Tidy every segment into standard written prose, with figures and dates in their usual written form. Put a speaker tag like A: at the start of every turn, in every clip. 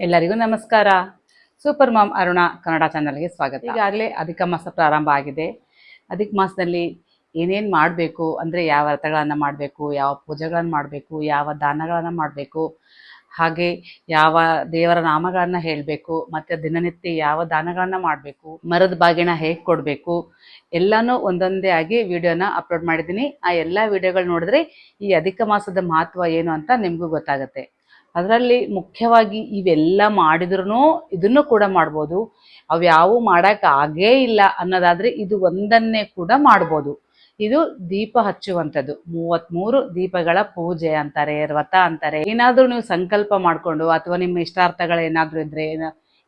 A: ಎಲ್ಲರಿಗೂ ನಮಸ್ಕಾರ. Super ma'am Aruna Kannada ಚಾನಲ್ಗೆ ಸ್ವಾಗತ. ಈಗಾಗಲೇ ಅಧಿಕ ಮಾಸ ಪ್ರಾರಂಭ ಆಗಿದೆ. ಅಧಿಕ ಮಾಸದಲ್ಲಿ ಏನೇನು ಮಾಡಬೇಕು ಅಂದರೆ ಯಾವ ವ್ರತಗಳನ್ನು ಮಾಡಬೇಕು, ಯಾವ ಪೂಜೆಗಳನ್ನು ಮಾಡಬೇಕು, ಯಾವ ದಾನಗಳನ್ನು ಮಾಡಬೇಕು, ಹಾಗೆ ಯಾವ ದೇವರ ನಾಮಗಳನ್ನು ಹೇಳಬೇಕು, ಮತ್ತು ದಿನನಿತ್ಯ ಯಾವ ದಾನಗಳನ್ನು ಮಾಡಬೇಕು, ಮರದ ಬಾಗಿನ ಹೇಗೆ ಕೊಡಬೇಕು, ಎಲ್ಲನೂ ಒಂದೊಂದೇ ಆಗಿ ವಿಡಿಯೋನ ಅಪ್ಲೋಡ್ ಮಾಡಿದ್ದೀನಿ. ಆ ಎಲ್ಲ ವಿಡಿಯೋಗಳು ನೋಡಿದ್ರೆ ಈ ಅಧಿಕ ಮಾಸದ ಮಹತ್ವ ಏನು ಅಂತ ನಿಮಗೂ ಗೊತ್ತಾಗುತ್ತೆ. ಅದರಲ್ಲಿ ಮುಖ್ಯವಾಗಿ ಇವೆಲ್ಲ ಮಾಡಿದ್ರೂ ಇದನ್ನು ಕೂಡ ಮಾಡ್ಬೋದು. ಅವ್ಯಾವು ಮಾಡೋಕ್ಕಾಗೇ ಇಲ್ಲ ಅನ್ನೋದಾದರೆ ಇದು ಒಂದನ್ನೇ ಕೂಡ ಮಾಡ್ಬೋದು. ಇದು ದೀಪ ಹಚ್ಚುವಂಥದ್ದು. 33 ದೀಪಗಳ ಪೂಜೆ ಅಂತಾರೆ, ವ್ರತ ಅಂತಾರೆ. ಏನಾದರೂ ನೀವು ಸಂಕಲ್ಪ ಮಾಡಿಕೊಂಡು ಅಥವಾ ನಿಮ್ಮ ಇಷ್ಟಾರ್ಥಗಳೇನಾದರೂ ಇದ್ದರೆ,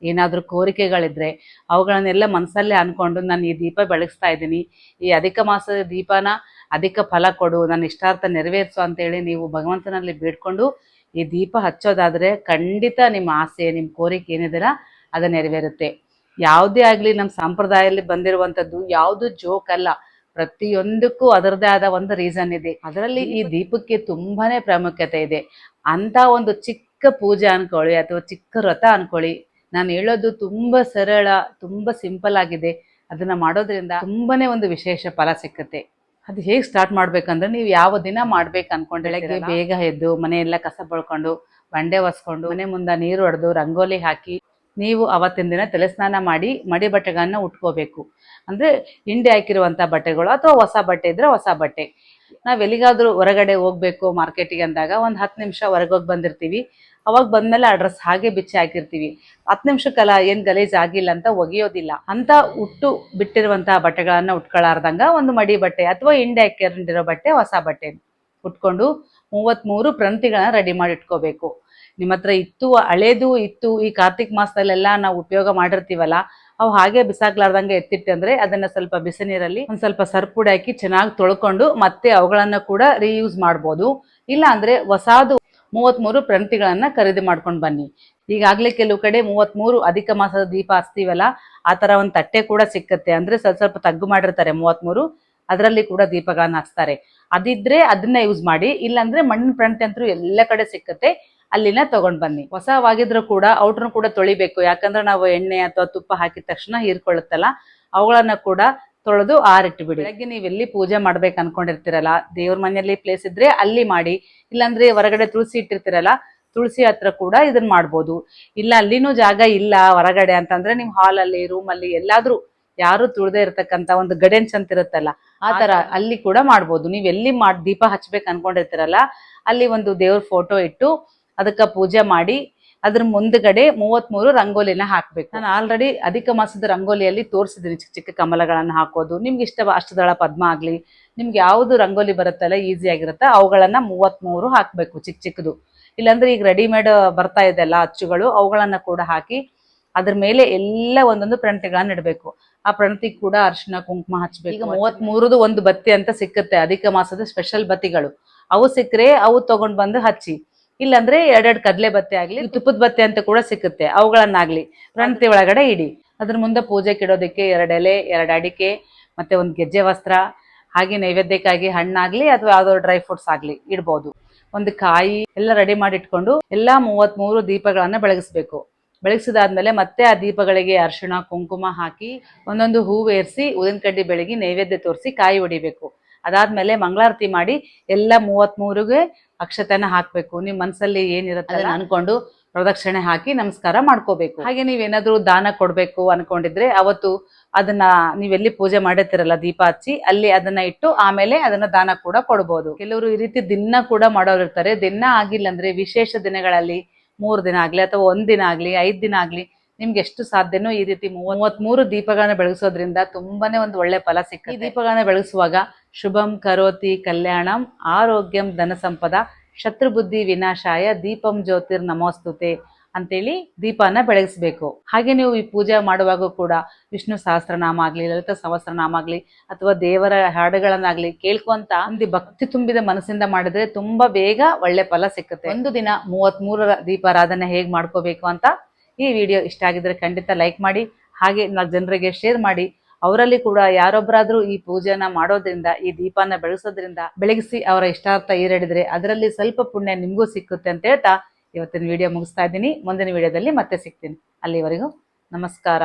A: ಏನಾದರೂ ಕೋರಿಕೆಗಳಿದ್ರೆ ಅವುಗಳನ್ನೆಲ್ಲ ಮನಸ್ಸಲ್ಲೇ ಅಂದ್ಕೊಂಡು ನಾನು ಈ ದೀಪ ಬೆಳಗಿಸ್ತಾ ಇದ್ದೀನಿ, ಈ ಅಧಿಕ ಮಾಸದ ದೀಪನ ಅಧಿಕ ಫಲ ಕೊಡು, ನನ್ನ ಇಷ್ಟಾರ್ಥ ನೆರವೇರಿಸು ಅಂತೇಳಿ ನೀವು ಭಗವಂತನಲ್ಲಿ ಬೇಡ್ಕೊಂಡು ಈ ದೀಪ ಹಚ್ಚೋದಾದರೆ ಖಂಡಿತ ನಿಮ್ಮ ಆಸೆ, ನಿಮ್ಮ ಕೋರಿಕೆ ಏನಿದೆಯಲ್ಲ ಅದು ನೆರವೇರುತ್ತೆ. ಯಾವುದೇ ಆಗಲಿ ನಮ್ಮ ಸಂಪ್ರದಾಯದಲ್ಲಿ ಬಂದಿರುವಂಥದ್ದು ಯಾವುದು ಜೋಕ್ ಅಲ್ಲ. ಪ್ರತಿಯೊಂದಕ್ಕೂ ಅದರದೇ ಆದ ಒಂದು ರೀಸನ್ ಇದೆ. ಅದರಲ್ಲಿ ಈ ದೀಪಕ್ಕೆ ತುಂಬಾನೇ ಪ್ರಾಮುಖ್ಯತೆ ಇದೆ. ಅಂತ ಒಂದು ಚಿಕ್ಕ ಪೂಜೆ ಅನ್ಕೊಳ್ಳಿ ಅಥವಾ ಚಿಕ್ಕ ವ್ರತ ಅನ್ಕೊಳ್ಳಿ, ನಾನು ಹೇಳೋದು ತುಂಬ ಸರಳ, ತುಂಬ ಸಿಂಪಲ್ ಆಗಿದೆ. ಅದನ್ನ ಮಾಡೋದ್ರಿಂದ ತುಂಬಾನೇ ಒಂದು ವಿಶೇಷ ಫಲ ಸಿಕ್ಕುತ್ತೆ. ಅದು ಹೇಗೆ ಸ್ಟಾರ್ಟ್ ಮಾಡ್ಬೇಕಂದ್ರೆ, ನೀವು ಯಾವ ದಿನ ಮಾಡ್ಬೇಕು ಅನ್ಕೊಂಡು ಬೆಳಗ್ಗೆ ಬೇಗ ಎದ್ದು ಮನೆಯೆಲ್ಲ ಕಸ ಬಳ್ಕೊಂಡು ಬಂಡೆ ಒರೆಸ್ಕೊಂಡು ಮನೆ ಮುಂದೆ ನೀರು ಹೊಡೆದು ರಂಗೋಲಿ ಹಾಕಿ ನೀವು ಅವತ್ತಿನ ದಿನ ತಲೆ ಸ್ನಾನ ಮಾಡಿ ಮಡಿ ಬಟ್ಟೆಗಳನ್ನ ಉಟ್ಕೋಬೇಕು. ಅಂದರೆ ಹಿಂಡಿ ಹಾಕಿರುವಂಥ ಬಟ್ಟೆಗಳು ಅಥವಾ ಹೊಸ ಬಟ್ಟೆ ಇದ್ರೆ ಹೊಸ ಬಟ್ಟೆ. ನಾವು ಎಲ್ಲಿಗಾದ್ರೂ ಹೊರಗಡೆ ಹೋಗ್ಬೇಕು ಮಾರ್ಕೆಟಿಗೆ ಅಂದಾಗ ಒಂದು 10 ನಿಮಿಷ ಹೊರಗೋಗಿ ಬಂದಿರ್ತೀವಿ. ಅವಾಗ ಬಂದಮೇಲೆ ಆ ಡ್ರೆಸ್ ಹಾಗೆ ಬಿಚ್ಚಿ ಹಾಕಿರ್ತೀವಿ. 10 ನಿಮಿಷಕ್ಕಲ್ಲ, ಏನು ಗಲೀಜ್ ಆಗಿಲ್ಲ ಅಂತ ಒಗೆಯೋದಿಲ್ಲ ಅಂತ ಉಟ್ಟು ಬಿಟ್ಟಿರುವಂತಹ ಬಟ್ಟೆಗಳನ್ನ ಉಟ್ಕೊಳ್ಳಾರ್ದಂಗ ಒಂದು ಮಡಿ ಬಟ್ಟೆ ಅಥವಾ ಹಿಂಡಿ ಹಾಕಿರೋ ಬಟ್ಟೆ, ಹೊಸ ಬಟ್ಟೆ ಉಟ್ಕೊಂಡು 33 ಪ್ರಂತಿಗಳನ್ನ ರೆಡಿ ಮಾಡಿ ಇಟ್ಕೋಬೇಕು. ನಿಮ್ಮ ಹತ್ರ ಇತ್ತು, ಹಳೇದು ಇತ್ತು, ಈ ಕಾರ್ತಿಕ್ ಮಾಸದಲ್ಲೆಲ್ಲ ನಾವು ಉಪಯೋಗ ಮಾಡಿರ್ತೀವಲ್ಲ, ಅವು ಹಾಗೆ ಬಿಸಾಕ್ಲಾರ್ದಂಗೆ ಎತ್ತಿಟ್ಟಂದ್ರೆ ಅದನ್ನ ಸ್ವಲ್ಪ ಬಿಸಿ ನೀರಲ್ಲಿ ಒಂದು ಸ್ವಲ್ಪ ಸರ್ಪುಡಿ ಹಾಕಿ ಚೆನ್ನಾಗಿ ತೊಳ್ಕೊಂಡು ಮತ್ತೆ ಅವುಗಳನ್ನ ಕೂಡ ರೀಯೂಸ್ ಮಾಡ್ಬೋದು. ಇಲ್ಲ ಅಂದ್ರೆ ಹೊಸಾದು 33 ಪ್ರಂತಿಗಳನ್ನ ಖರೀದಿ ಮಾಡ್ಕೊಂಡು ಬನ್ನಿ. ಈಗಾಗಲೇ ಕೆಲವು ಕಡೆ 33 ಅಧಿಕ ಮಾಸದ ದೀಪ ಹಚ್ತೀವಲ್ಲ, ಆ ಥರ ಒಂದು ತಟ್ಟೆ ಕೂಡ ಸಿಕ್ಕತ್ತೆ. ಅಂದ್ರೆ ಸ್ವಲ್ಪ ತಗ್ಗು ಮಾಡಿರ್ತಾರೆ 33, ಅದರಲ್ಲಿ ಕೂಡ ದೀಪಗಳನ್ನ ಹಚ್ತಾರೆ. ಅದಿದ್ರೆ ಅದನ್ನ ಯೂಸ್ ಮಾಡಿ. ಇಲ್ಲಾಂದ್ರೆ ಮಣ್ಣಿನ ಪ್ರಂತಿ ಅಂತೂ ಎಲ್ಲ ಕಡೆ ಸಿಕ್ಕತ್ತೆ, ಅಲ್ಲಿನ ತಗೊಂಡ್ ಬನ್ನಿ. ಹೊಸವಾಗಿದ್ರು ಕೂಡ ಔಟ್ರನ್ನ ಕೂಡ ತೊಳಿಬೇಕು. ಯಾಕಂದ್ರೆ ನಾವು ಎಣ್ಣೆ ಅಥವಾ ತುಪ್ಪ ಹಾಕಿದ ತಕ್ಷಣ ಹೀರ್ಕೊಳ್ಳುತ್ತಲ್ಲ, ಅವುಗಳನ್ನ ಕೂಡ ತೊಳೆದು ಆರಿಟ್ಬಿಡಿ. ಬೆಳಗ್ಗೆ ನೀವು ಎಲ್ಲಿ ಪೂಜೆ ಮಾಡ್ಬೇಕು ಅನ್ಕೊಂಡಿರ್ತೀರಲ್ಲ, ದೇವ್ರ ಮನೆಯಲ್ಲಿ ಪ್ಲೇಸ್ ಇದ್ರೆ ಅಲ್ಲಿ ಮಾಡಿ. ಇಲ್ಲಾಂದ್ರೆ ಹೊರಗಡೆ ತುಳಸಿ ಇಟ್ಟಿರ್ತೀರಲ್ಲ, ತುಳಸಿ ಹತ್ರ ಕೂಡ ಇದನ್ನ ಮಾಡ್ಬೋದು. ಇಲ್ಲ ಅಲ್ಲಿನೂ ಜಾಗ ಇಲ್ಲ ಹೊರಗಡೆ ಅಂತಂದ್ರೆ ನಿಮ್ ಹಾಲಲ್ಲಿ, ರೂಮಲ್ಲಿ ಎಲ್ಲಾದ್ರೂ ಯಾರು ತುಳ್ದೇ ಇರ್ತಕ್ಕಂಥ ಒಂದು ಗಡೆನ್ಸ್ ಅಂತ ಇರುತ್ತಲ್ಲ, ಆ ತರ ಅಲ್ಲಿ ಕೂಡ ಮಾಡ್ಬೋದು. ನೀವ್ ಎಲ್ಲಿ ದೀಪ ಹಚ್ಬೇಕು ಅನ್ಕೊಂಡಿರ್ತೀರಲ್ಲ, ಅಲ್ಲಿ ಒಂದು ದೇವ್ರ ಫೋಟೋ ಇಟ್ಟು ಅದಕ್ಕೆ ಪೂಜೆ ಮಾಡಿ ಅದ್ರ ಮುಂದ್ಗಡೆ 33 ರಂಗೋಲಿನ ಹಾಕ್ಬೇಕು. ನಾನು ಆಲ್ರೆಡಿ ಅಧಿಕ ಮಾಸದ ರಂಗೋಲಿಯಲ್ಲಿ ತೋರಿಸಿದ್ದೀನಿ ಚಿಕ್ಕ ಚಿಕ್ಕ ಕಮಲಗಳನ್ನ ಹಾಕೋದು. ನಿಮ್ಗೆ ಇಷ್ಟ ಅಷ್ಟದಳ ಪದ್ಮ ಆಗ್ಲಿ, ನಿಮ್ಗೆ ಯಾವ್ದು ರಂಗೋಲಿ ಬರುತ್ತಲ್ಲ ಈಸಿ ಆಗಿರುತ್ತೆ ಅವುಗಳನ್ನ 33 ಹಾಕ್ಬೇಕು ಚಿಕ್ಕ ಚಿಕ್ಕದು. ಇಲ್ಲಾಂದ್ರೆ ಈಗ ರೆಡಿಮೇಡ್ ಬರ್ತಾ ಇದೆಲ್ಲ ಅಚ್ಚುಗಳು, ಅವುಗಳನ್ನ ಕೂಡ ಹಾಕಿ ಅದ್ರ ಮೇಲೆ ಎಲ್ಲ ಒಂದೊಂದು ಪ್ರಂತಿಗಳನ್ನ ಇಡಬೇಕು. ಆ ಪ್ರಂತಿ ಕೂಡ ಅರಿಶಿನ ಕುಂಕುಮ ಹಚ್ಬೇಕು. ಈಗ 33 ಒಂದು ಬತ್ತಿ ಅಂತ ಸಿಕ್ಕುತ್ತೆ, ಅಧಿಕ ಮಾಸದ ಸ್ಪೆಷಲ್ ಬತ್ತಿಗಳು. ಅವು ಸಿಕ್ಕರೆ ಅವು ತಗೊಂಡ್ ಬಂದು ಹಚ್ಚಿ. ಇಲ್ಲಾಂದ್ರೆ 2 ಕಡ್ಲೆ ಬತ್ತೆ ಆಗ್ಲಿ, ತುಪ್ಪದ ಬತ್ತೆ ಅಂತ ಕೂಡ ಸಿಕ್ಕುತ್ತೆ, ಅವುಗಳನ್ನಾಗ್ಲಿ ಪ್ರಂತಿ ಒಳಗಡೆ ಇಡಿ. ಅದ್ರ ಮುಂದೆ ಪೂಜೆಗೆ ಇಡೋದಕ್ಕೆ 2 ಎಲೆ, 2 ಅಡಿಕೆ, ಮತ್ತೆ ಒಂದು ಗೆಜ್ಜೆ ವಸ್ತ್ರ, ಹಾಗೆ ನೈವೇದ್ಯಕ್ಕಾಗಿ ಹಣ್ಣಾಗ್ಲಿ ಅಥವಾ ಯಾವ್ದಾದ್ರು ಡ್ರೈ ಫ್ರೂಟ್ಸ್ ಆಗ್ಲಿ ಇಡ್ಬೋದು. ಒಂದು ಕಾಯಿ ಎಲ್ಲ ರೆಡಿ ಮಾಡಿ ಇಟ್ಕೊಂಡು ಎಲ್ಲಾ 33 ದೀಪಗಳನ್ನ ಬೆಳಗಿಸ್ಬೇಕು. ಬೆಳಗಿಸಿದಾದ್ಮೇಲೆ ಮತ್ತೆ ಆ ದೀಪಗಳಿಗೆ ಅರಿಶಿಣ ಕುಂಕುಮ ಹಾಕಿ ಒಂದೊಂದು ಹೂವು ಏರಿಸಿ ಉದಿನ ಕಡ್ಡಿ ಬೆಳಗಿ ನೈವೇದ್ಯ ತೋರಿಸಿ ಕಾಯಿ ಹೊಡಿಬೇಕು. ಅದಾದ್ಮೇಲೆ ಮಂಗಳಾರತಿ ಮಾಡಿ ಎಲ್ಲ 33ಗೆ ಅಕ್ಷತೆನ ಹಾಕ್ಬೇಕು. ನಿಮ್ ಮನ್ಸಲ್ಲಿ ಏನಿರುತ್ತೆ ಅದನ್ನ ಅನ್ಕೊಂಡು ಪ್ರದಕ್ಷಿಣೆ ಹಾಕಿ ನಮಸ್ಕಾರ ಮಾಡ್ಕೋಬೇಕು. ಹಾಗೆ ನೀವೇನಾದ್ರೂ ದಾನ ಕೊಡ್ಬೇಕು ಅನ್ಕೊಂಡಿದ್ರೆ ಅವತ್ತು ಅದನ್ನ ನೀವೆಲ್ಲಿ ಪೂಜೆ ಮಾಡಿರ್ತೀರಲ್ಲ ದೀಪ ಹಚ್ಚಿ ಅಲ್ಲಿ ಅದನ್ನ ಇಟ್ಟು ಆಮೇಲೆ ಅದನ್ನ ದಾನ ಕೂಡ ಕೊಡ್ಬೋದು. ಕೆಲವರು ಈ ರೀತಿ ದಿನ ಕೂಡ ಮಾಡೋರು ಇರ್ತಾರೆ. ದಿನ ಆಗಿಲ್ಲ ಅಂದ್ರೆ ವಿಶೇಷ ದಿನಗಳಲ್ಲಿ 3 ದಿನ ಆಗ್ಲಿ ಅಥವಾ 1 ದಿನ ಆಗ್ಲಿ 5 ದಿನ ಆಗ್ಲಿ ನಿಮ್ಗೆ ಎಷ್ಟು ಸಾಧ್ಯನೋ ಈ ರೀತಿ 33 ದೀಪಗಳನ್ನ ಬೆಳಗಿಸೋದ್ರಿಂದ ತುಂಬಾನೇ ಒಂದು ಒಳ್ಳೆ ಫಲ ಸಿಕ್ಕ. ಈ ದೀಪಗಳನ್ನ ಬೆಳಗಿಸುವಾಗ ಶುಭಂ ಕರೋತಿ ಕಲ್ಯಾಣಂ ಆರೋಗ್ಯಂ ಧನ ಸಂಪದ ಶತ್ರು ಬುದ್ಧಿ ವಿನಾಶಾಯ ದೀಪಂ ಜ್ಯೋತಿರ್ ನಮೋಸ್ತುತೆ ಅಂತೇಳಿ ದೀಪನ ಬೆಳಗಿಸ್ಬೇಕು. ಹಾಗೆ ನೀವು ಈ ಪೂಜೆ ಮಾಡುವಾಗ ಕೂಡ ವಿಷ್ಣು ಸಹಸ್ರನಾಮ ಆಗ್ಲಿ, ಲಲಿತ ಸಹಸ್ರನಾಮ ಆಗ್ಲಿ ಅಥವಾ ದೇವರ ಹಾಡುಗಳನ್ನಾಗ್ಲಿ ಕೇಳ್ಕೊಂತ ಒಂದು ಭಕ್ತಿ ತುಂಬಿದ ಮನಸ್ಸಿಂದ ಮಾಡಿದ್ರೆ ತುಂಬಾ ಬೇಗ ಒಳ್ಳೆ ಫಲ ಸಿಕ್ಕುತ್ತೆ. ಒಂದು ದಿನ 33 ದೀಪಾರಾಧನೆ ಹೇಗ್ ಮಾಡ್ಕೋಬೇಕು ಅಂತ ಈ ವಿಡಿಯೋ ಇಷ್ಟ ಆಗಿದ್ರೆ ಖಂಡಿತ ಲೈಕ್ ಮಾಡಿ. ಹಾಗೆ 4 ಜನರಿಗೆ ಶೇರ್ ಮಾಡಿ. ಅವರಲ್ಲಿ ಕೂಡ ಯಾರೊಬ್ಬರಾದ್ರೂ ಈ ಪೂಜೆನ ಮಾಡೋದ್ರಿಂದ, ಈ ದೀಪನ ಬೆಳಗಿಸೋದ್ರಿಂದ, ಬೆಳಗಿಸಿ ಅವರ ಇಷ್ಟಾರ್ಥ ಈಡೇರಿದ್ರೆ ಅದರಲ್ಲಿ ಸ್ವಲ್ಪ ಪುಣ್ಯ ನಿಮ್ಗೂ ಸಿಕ್ಕುತ್ತೆ ಅಂತ ಹೇಳ್ತಾ ಇವತ್ತಿನ ವಿಡಿಯೋ ಮುಗಿಸ್ತಾ ಇದ್ದೀನಿ. ಮುಂದಿನ ವಿಡಿಯೋದಲ್ಲಿ ಮತ್ತೆ ಸಿಗ್ತೀನಿ. ಅಲ್ಲಿವರೆಗೂ ನಮಸ್ಕಾರ.